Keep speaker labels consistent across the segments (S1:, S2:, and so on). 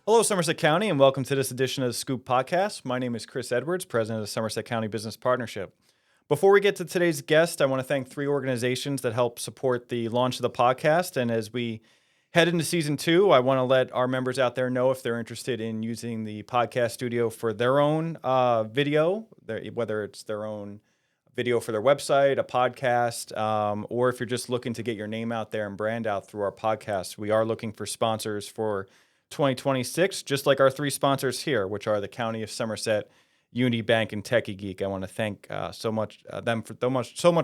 S1: Hello, Somerset County, and welcome to this edition of the Scoop Podcast. My name is Chris Edwards, president of the Somerset County Business Partnership. Before we get to today's guest, I want to thank three organizations that help support the launch of the podcast. And as we head into season 2, I want to let our members out there know if they're interested in using the podcast studio for their own video, whether it's their own video for their website, a podcast, or if you're just looking to get your name out there and brand out through our podcast. We are looking for sponsors for 2026, just like our three sponsors here, which are the County of Somerset, Unity Bank, and Techie Geek. I want to thank so much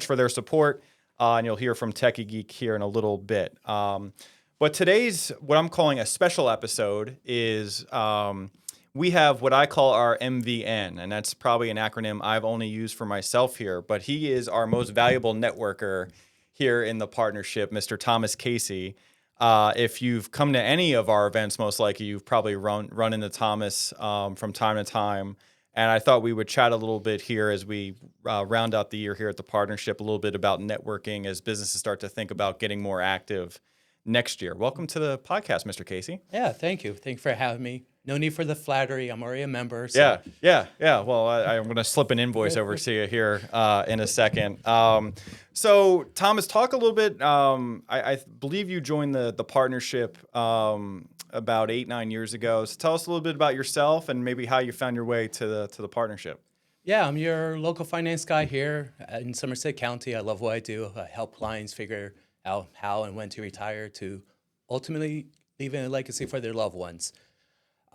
S1: for their support, and you'll hear from Techie Geek here in a little bit. But today's what I'm calling a special episode is we have what I call our MVN, and that's probably an acronym I've only used for myself here. But he is our most valuable networker here in the partnership, Mr. Thomas Casey. If you've come to any of our events, most likely you've probably run into Thomas from time to time. And I thought we would chat a little bit here as we round out the year here at the partnership, a little bit about networking as businesses start to think about getting more active next year. Welcome to the podcast, Mr. Casey.
S2: Yeah, thank you. Thank you for having me. No need for the flattery. I'm already a member. So.
S1: Yeah. Well, I'm going to slip an invoice over to you here in a second. So, Thomas, talk a little bit. I believe you joined the partnership about 8-9 years ago. So, tell us a little bit about yourself and maybe how you found your way to the partnership.
S2: Yeah, I'm your local finance guy here in Somerset County. I love what I do. I help clients figure out how and when to retire to ultimately leaving a legacy for their loved ones.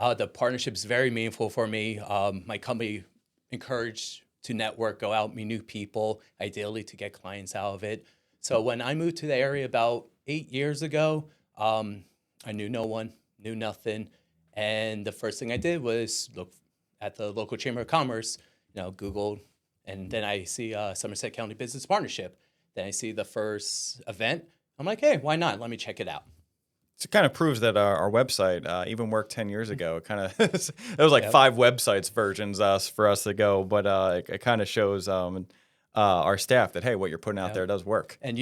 S2: The partnership is very meaningful for me. My company encouraged to network, go out, meet new people, ideally to get clients out of it. So when I moved to the area about 8 years ago, I knew no one, knew nothing. And the first thing I did was look at the local Chamber of Commerce, Googled, and then I see Somerset County Business Partnership. Then I see the first event. I'm like, hey, why not? Let me check it out.
S1: It kind of proves that our website even worked 10 years ago. It kind of there was like 5 websites versions for us to go, but it kind of shows our staff that hey, what you're putting out there does work.
S2: And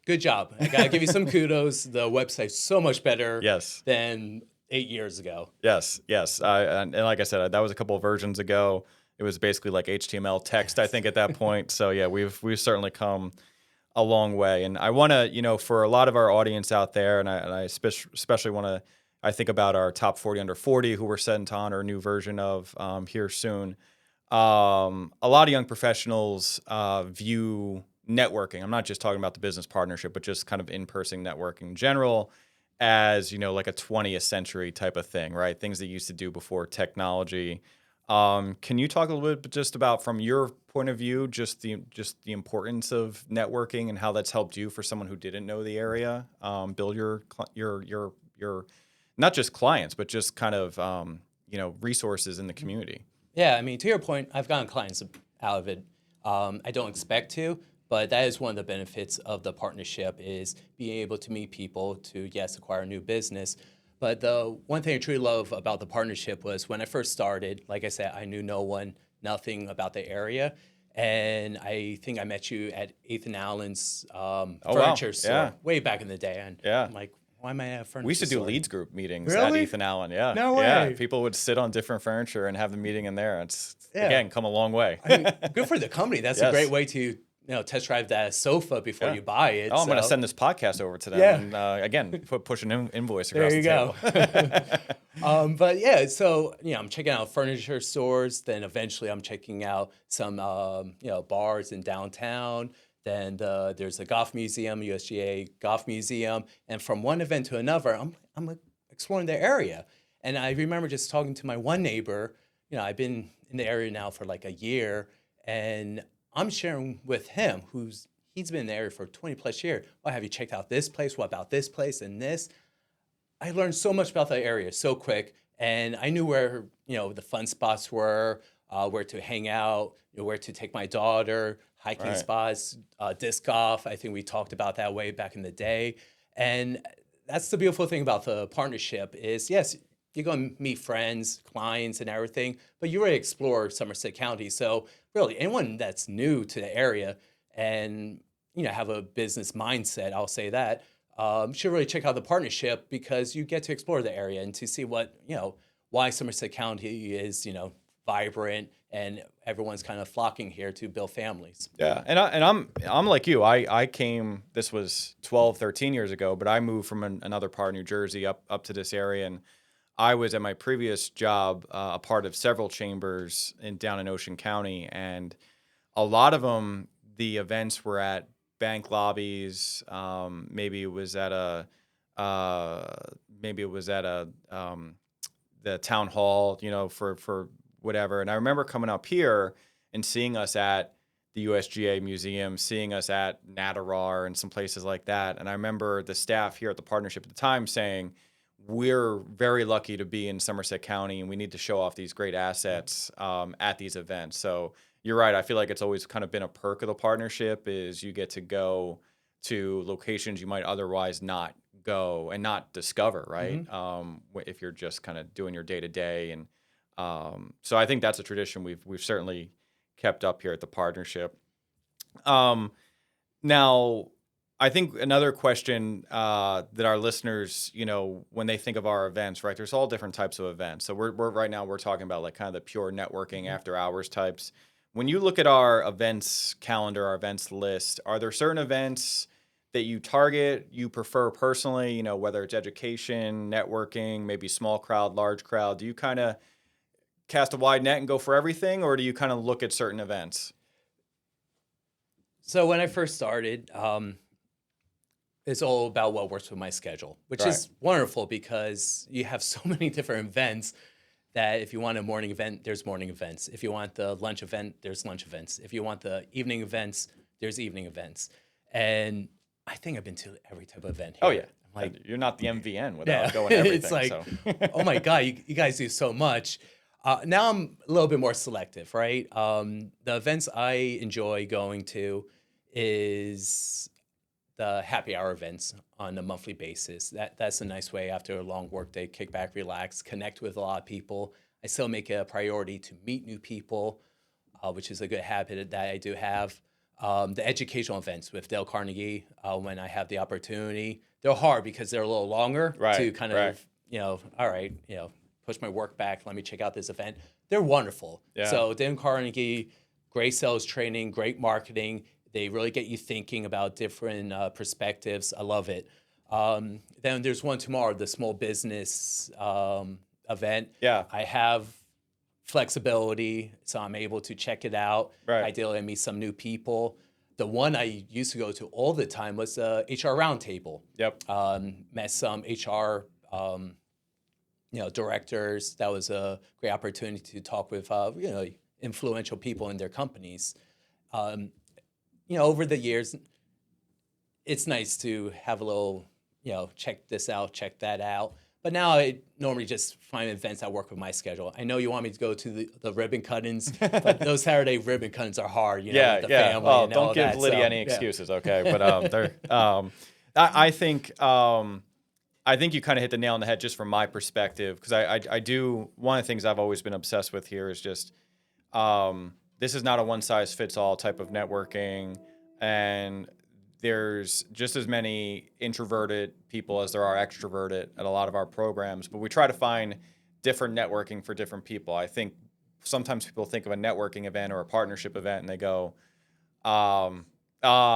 S2: good job. I gotta give you some kudos. The website's so much better. Than 8 years ago.
S1: Yes. And like I said, that was a couple of versions ago. It was basically like HTML text, I think, at that point. So yeah, we've certainly come a long way. And I want to, for a lot of our audience out there, and I especially want to, I think about our top 40 under 40 who we're setting to honor a new version of here soon. A lot of young professionals view networking. I'm not just talking about the business partnership, but just kind of in-person networking in general as, like a 20th century type of thing, right? Things that you used to do before technology. Can you talk a little bit just about, from your point of view, just the importance of networking and how that's helped you for someone who didn't know the area, build your not just clients, but just kind of, resources in the community?
S2: Yeah, I mean, to your point, I've gotten clients out of it. I don't expect to, but that is one of the benefits of the partnership is being able to meet people to, yes, acquire new business. But the one thing I truly love about the partnership was when I first started, like I said, I knew no one, nothing about the area. And I think I met you at 8th and Allen's furniture store way back in the day. And I'm like, why am I at a furniture store?
S1: We used to do leads group meetings
S2: really?
S1: at 8th and Allen. Yeah.
S2: No way.
S1: Yeah. People would sit on different furniture and have the meeting in there. It's, again, come a long way.
S2: I mean, good for the company. That's a great way to test drive that sofa before you buy it.
S1: I'm going to send this podcast over to them. And again, push an invoice across the table.
S2: There you go. But yeah, so, I'm checking out furniture stores. Then eventually I'm checking out some, bars in downtown. Then there's a golf museum, USGA Golf Museum. And from one event to another, I'm exploring the area. And I remember just talking to my one neighbor. I've been in the area now for like a year. And I'm sharing with him, he's been in the area for 20 plus years. Oh, have you checked out this place? What about this place and this? I learned so much about that area so quick. And I knew where, the fun spots were, where to hang out, where to take my daughter, hiking spots, disc golf. I think we talked about that way back in the day. And that's the beautiful thing about the partnership is, yes, you're going to meet friends, clients, and everything, but you already explore Somerset County. So really, anyone that's new to the area and have a business mindset, I'll say that, should really check out the partnership because you get to explore the area and to see what, why Somerset County is, vibrant and everyone's kind of flocking here to build families.
S1: Yeah, and I'm like you. I came. This was 12, 13 years ago, but I moved from another part of New Jersey up to this area, and I was at my previous job a part of several chambers down in Ocean County, and a lot of them, the events were at bank lobbies. Maybe it was at the town hall, for whatever. And I remember coming up here and seeing us at the USGA Museum, seeing us at Natarar and some places like that. And I remember the staff here at the partnership at the time saying, we're very lucky to be in Somerset County and we need to show off these great assets at these events. So you're right. I feel like it's always kind of been a perk of the partnership is you get to go to locations you might otherwise not go and not discover, right? If you're just kind of doing your day to day. And so I think that's a tradition we've certainly kept up here at the partnership. Now, I think another question that our listeners, when they think of our events, right? There's all different types of events. So we're right now we're talking about like kind of the pure networking after hours types. When you look at our events calendar, our events list, are there certain events that you target, you prefer personally? Whether it's education, networking, maybe small crowd, large crowd. Do you kind of cast a wide net and go for everything, or do you kind of look at certain events?
S2: So when I first started, it's all about what works with my schedule, which is wonderful because you have so many different events that if you want a morning event, there's morning events. If you want the lunch event, there's lunch events. If you want the evening events, there's evening events. And I think I've been to every type of event here.
S1: Oh, yeah.
S2: Like,
S1: you're not the MVN without going to everything.
S2: It's like,
S1: so.
S2: Oh my God, you guys do so much. Now I'm a little bit more selective, right? The events I enjoy going to is the happy hour events on a monthly basis. That's a nice way after a long work day, kick back, relax, connect with a lot of people. I still make it a priority to meet new people, which is a good habit that I do have. The educational events with Dale Carnegie, when I have the opportunity, they're hard because they're a little longer to kind of, push my work back. Let me check out this event. They're wonderful.
S1: Yeah.
S2: So Dale Carnegie, great sales training, great marketing. They really get you thinking about different perspectives. I love it. Then there's one tomorrow, the small business event.
S1: Yeah.
S2: I have flexibility, so I'm able to check it out.
S1: Right.
S2: Ideally, I meet some new people. The one I used to go to all the time was the HR Roundtable.
S1: Yep.
S2: Met some HR directors. That was a great opportunity to talk with influential people in their companies. Over the years, it's nice to have a little, check this out, check that out. But now I normally just find events that work with my schedule. I know you want me to go to the ribbon cuttings, but those Saturday ribbon cuttings are hard, with the family
S1: Well,
S2: and all
S1: don't give
S2: that,
S1: Lydia
S2: so,
S1: any excuses, okay? But I think you kind of hit the nail on the head just from my perspective, because I do, one of the things I've always been obsessed with here is just this is not a one-size-fits-all type of networking, and there's just as many introverted people as there are extroverted at a lot of our programs, but we try to find different networking for different people. I think sometimes people think of a networking event or a partnership event and they go, I'm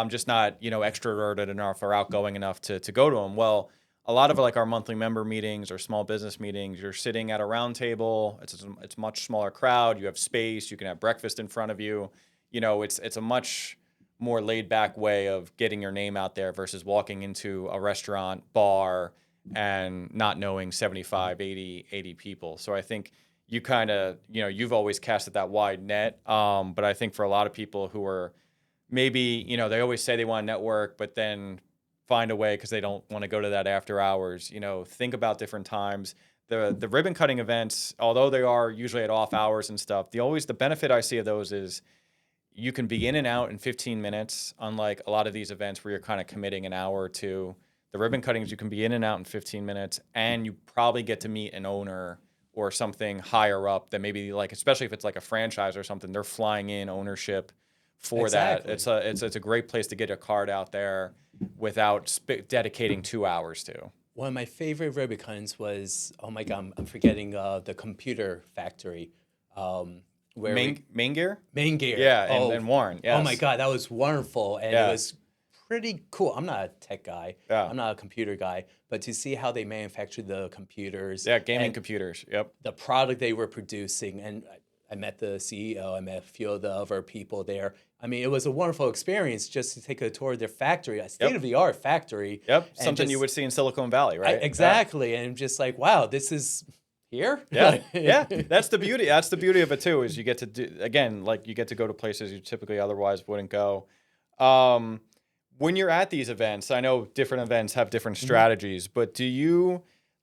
S1: just not, extroverted enough or outgoing enough to go to them. Well, a lot of like our monthly member meetings or small business meetings, you're sitting at a round table. It's a much smaller crowd. You have space. You can have breakfast in front of you. It's a much more laid back way of getting your name out there versus walking into a restaurant, bar, and not knowing 75, 80 people. So I think you kind of, you've always casted that wide net. But I think for a lot of people who are maybe, they always say they want to network, but then find a way because they don't want to go to that after hours, think about different times. The ribbon cutting events, although they are usually at off hours and stuff, the benefit I see of those is you can be in and out in 15 minutes, unlike a lot of these events where you're kind of committing an hour or two. The ribbon cuttings, you can be in and out in 15 minutes, and you probably get to meet an owner or something higher up that maybe, like, especially if it's like a franchise or something, they're flying in ownership for
S2: Exactly.
S1: that. It's a great place to get a card out there without dedicating 2 hours to.
S2: One of my favorite Rubicons was, oh my God, I'm forgetting the computer factory. Where
S1: Main gear?
S2: Main Gear.
S1: Yeah,
S2: Oh,
S1: and Warren.
S2: oh my
S1: Yes.
S2: God, that was wonderful. And it
S1: Yeah.
S2: was pretty cool. I'm not a tech guy.
S1: Yeah.
S2: I'm not a computer guy, but to see how they manufactured the computers.
S1: Yeah, gaming
S2: and
S1: computers. Yep.
S2: the product they were producing. And I met the CEO, I met a few of the other people there. I mean, it was a wonderful experience just to take a tour of their factory, a state-of-the-art factory.
S1: Yep.
S2: and
S1: Something you
S2: just-
S1: would see in Silicon Valley, right?
S2: exactly. And just like, wow, this is here?
S1: Yeah. Yeah. That's the beauty. That's the beauty of it too, is you get to do, again, like you get to go to places you typically otherwise wouldn't go. When you're at these events, I know different events have different strategies, but do you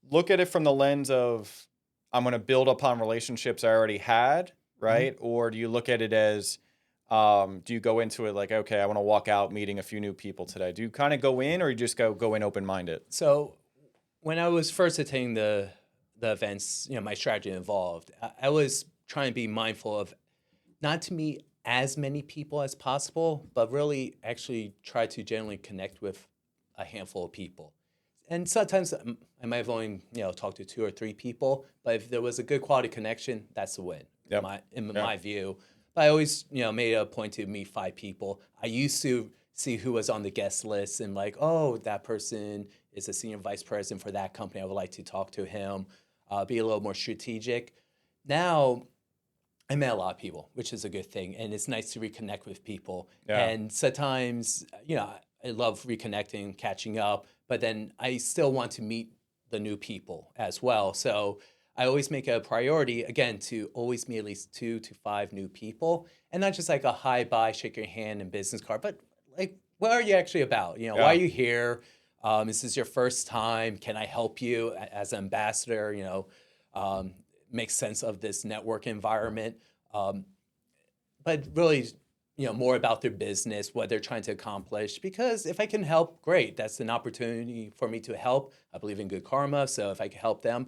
S1: look at it from the lens of, I'm going to build upon relationships I already had, right? Or do you look at it as, do you go into it like, okay, I want to walk out meeting a few new people today? Do you kind of go in, or you just go in open-minded?
S2: So when I was first attending the events, my strategy involved, I was trying to be mindful of not to meet as many people as possible, but really actually try to generally connect with a handful of people. And sometimes I might have only, talked to 2 or 3 people, but if there was a good quality connection, that's a win,
S1: Yep.
S2: in my view. But I always, made a point to meet 5 people. I used to see who was on the guest list and like, oh, that person is a senior vice president for that company. I would like to talk to him, be a little more strategic. Now, I met a lot of people, which is a good thing. And it's nice to reconnect with people.
S1: Yeah.
S2: And sometimes, I love reconnecting, catching up, but then I still want to meet the new people as well. So I always make it a priority, again, to always meet at least 2 to 5 new people. And not just like a hi, bye, shake your hand and business card, but like, what are you actually about? Why are you here? Is this your first time? Can I help you as an ambassador? Make sense of this network environment. But really, more about their business, what they're trying to accomplish. Because if I can help, great. That's an opportunity for me to help. I believe in good karma. So if I can help them,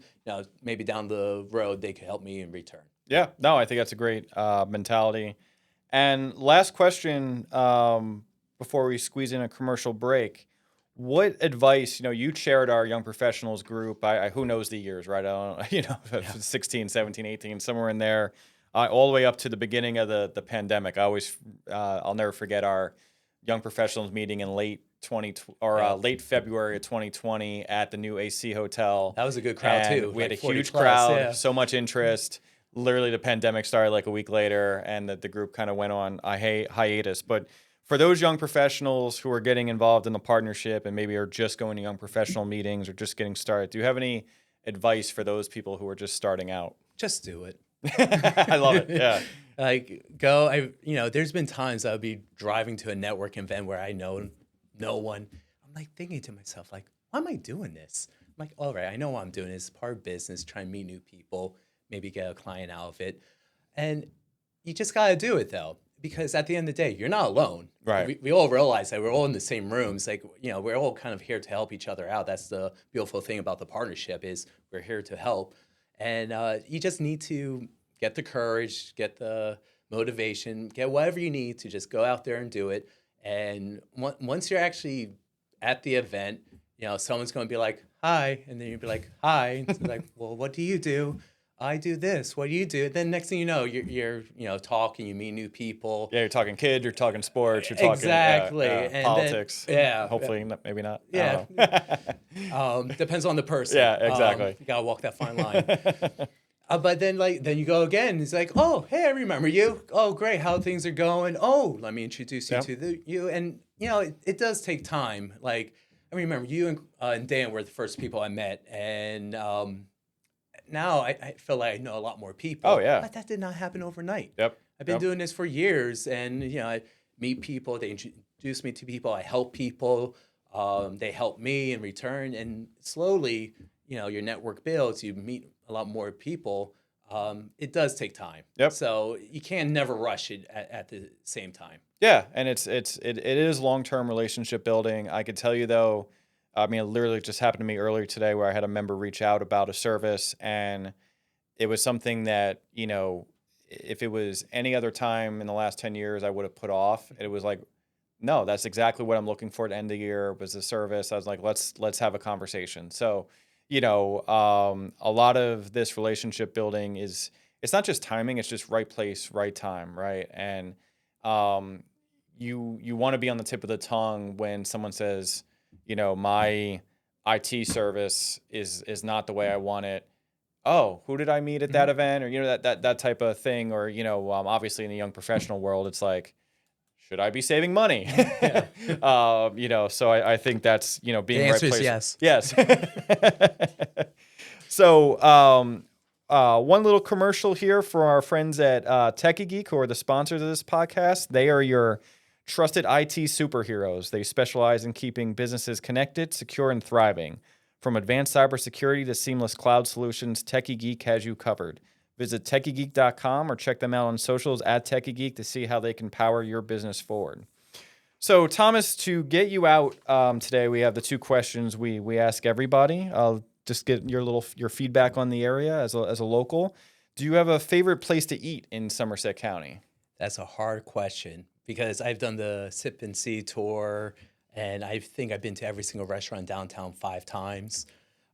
S2: maybe down the road, they could help me in return.
S1: Yeah, no, I think that's a great mentality. And last question, before we squeeze in a commercial break, what advice, you chaired our young professionals group, I who knows the years, right? I don't 16, 17, 18, somewhere in there, all the way up to the beginning of the pandemic. I'll never forget our young professionals meeting in late February of 2020 at the new AC Hotel.
S2: That was a good crowd
S1: And
S2: too.
S1: we had a
S2: like 40
S1: huge
S2: plus,
S1: crowd,
S2: yeah.
S1: so much interest. Literally, the pandemic started like a week later, and the group kind of went on a hiatus. But for those young professionals who are getting involved in the partnership and maybe are just going to young professional meetings or just getting started, do you have any advice for those people who are just starting out?
S2: Just do it.
S1: I love it. Yeah.
S2: Like go. There's been times I'll be driving to a network event where I know no one. I'm like thinking to myself, like, why am I doing this? I'm like, all right, I know what I'm doing. It's part of business, trying to meet new people, maybe get a client out of it. And you just got to do it though, because at the end of the day, you're not alone.
S1: Right.
S2: We all realize that we're all in the same rooms. Like, we're all kind of here to help each other out. That's the beautiful thing about the partnership is we're here to help. And you just need to get the courage, get the motivation, get whatever you need to just go out there and do it. And once you're actually at the event, someone's going to be like, hi. And then you'll be like, hi. And it's like, well, what do you do? I do this. What do you do? Then next thing you know, you're talking, you meet new people.
S1: Yeah, you're talking kids, you're talking sports, you're talking
S2: Exactly. And
S1: politics.
S2: then,
S1: Hopefully, maybe not.
S2: Yeah. Depends on the person.
S1: Yeah, exactly.
S2: You gotta walk that fine line. But then you go again. It's like, oh, hey, I remember you. Oh, great, how things are going. Oh, let me introduce you to you. And it does take time. Like I remember you and Dan were the first people I met, and now I feel like I know a lot more people.
S1: Oh yeah.
S2: But that did not happen overnight.
S1: Yep.
S2: I've been doing this for years, and I meet people. They introduce me to people. I help people. They help me in return, and slowly, your network builds. You meet a lot more people. It does take time.
S1: Yep.
S2: So you can never rush it at the same time.
S1: Yeah, and it is long-term relationship building. I could tell you though, I mean, it literally just happened to me earlier today where I had a member reach out about a service, and it was something that, if it was any other time in the last 10 years, I would have put off. It was like, no, that's exactly what I'm looking for at the end of the year was the service. I was like, let's have a conversation. So, a lot of this relationship building it's not just timing, it's just right place, right time, right? And you want to be on the tip of the tongue when someone says, my IT service is not the way I want it. Oh, who did I meet at that event? Or, that type of thing. Or, obviously in the young professional world, it's like, should I be saving money?
S2: Yeah.
S1: So I think that's, being
S2: The
S1: right
S2: answer is
S1: place.
S2: yes.
S1: Yes. So, one little commercial here for our friends at Techie Geek, who are the sponsors of this podcast. They are your trusted IT superheroes. They specialize in keeping businesses connected, secure, and thriving. From advanced cybersecurity to seamless cloud solutions, Techie Geek has you covered. Visit techiegeek.com or check them out on socials at Techie Geek to see how they can power your business forward. So, Thomas, to get you out today, we have the two questions we ask everybody. I'll just get your feedback on the area as a local. Do you have a favorite place to eat in Somerset County?
S2: That's a hard question because I've done the Sip and See tour, and I think I've been to every single restaurant downtown 5 times.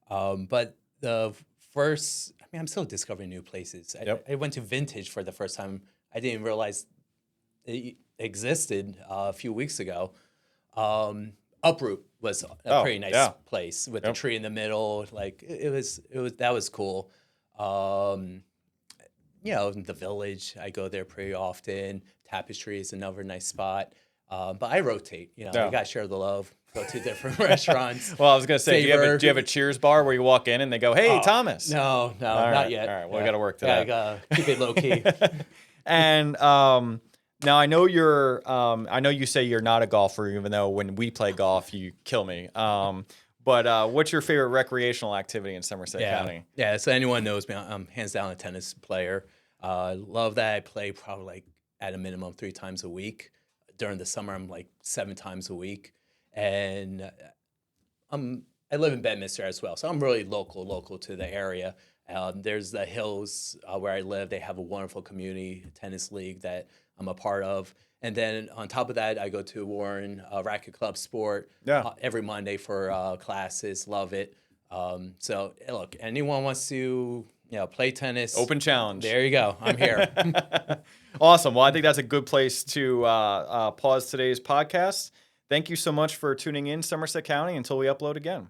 S2: But the first, I'm still discovering new places.
S1: Yep.
S2: I went to Vintage for the first time. I didn't realize it existed a few weeks ago. Uproot was a pretty nice place with the tree in the middle. Like that was cool. The Village, I go there pretty often. Tapestry is another nice spot. But I rotate, you got to share the love, go to different restaurants.
S1: Well, I was going to say, do you have a Cheers bar where you walk in and they go, hey, Thomas?
S2: No, not yet.
S1: All right, well, we got to work to that.
S2: I got to keep it low key.
S1: And now I know I know you say you're not a golfer, even though when we play golf, you kill me. But what's your favorite recreational activity in Somerset County?
S2: Yeah, so anyone knows me, I'm hands down a tennis player. Love that. I play probably like at a minimum 3 times a week. During the summer, I'm like 7 times a week. And I live in Bedminster as well, so I'm really local to the area. There's the Hills where I live. They have a wonderful community tennis league that I'm a part of. And then on top of that, I go to Warren Racket Club Sport every Monday for classes. Love it. So look, anyone wants to play tennis,
S1: open challenge.
S2: There you go. I'm here.
S1: Awesome. Well, I think that's a good place to pause today's podcast. Thank you so much for tuning in, Somerset County, until we upload again.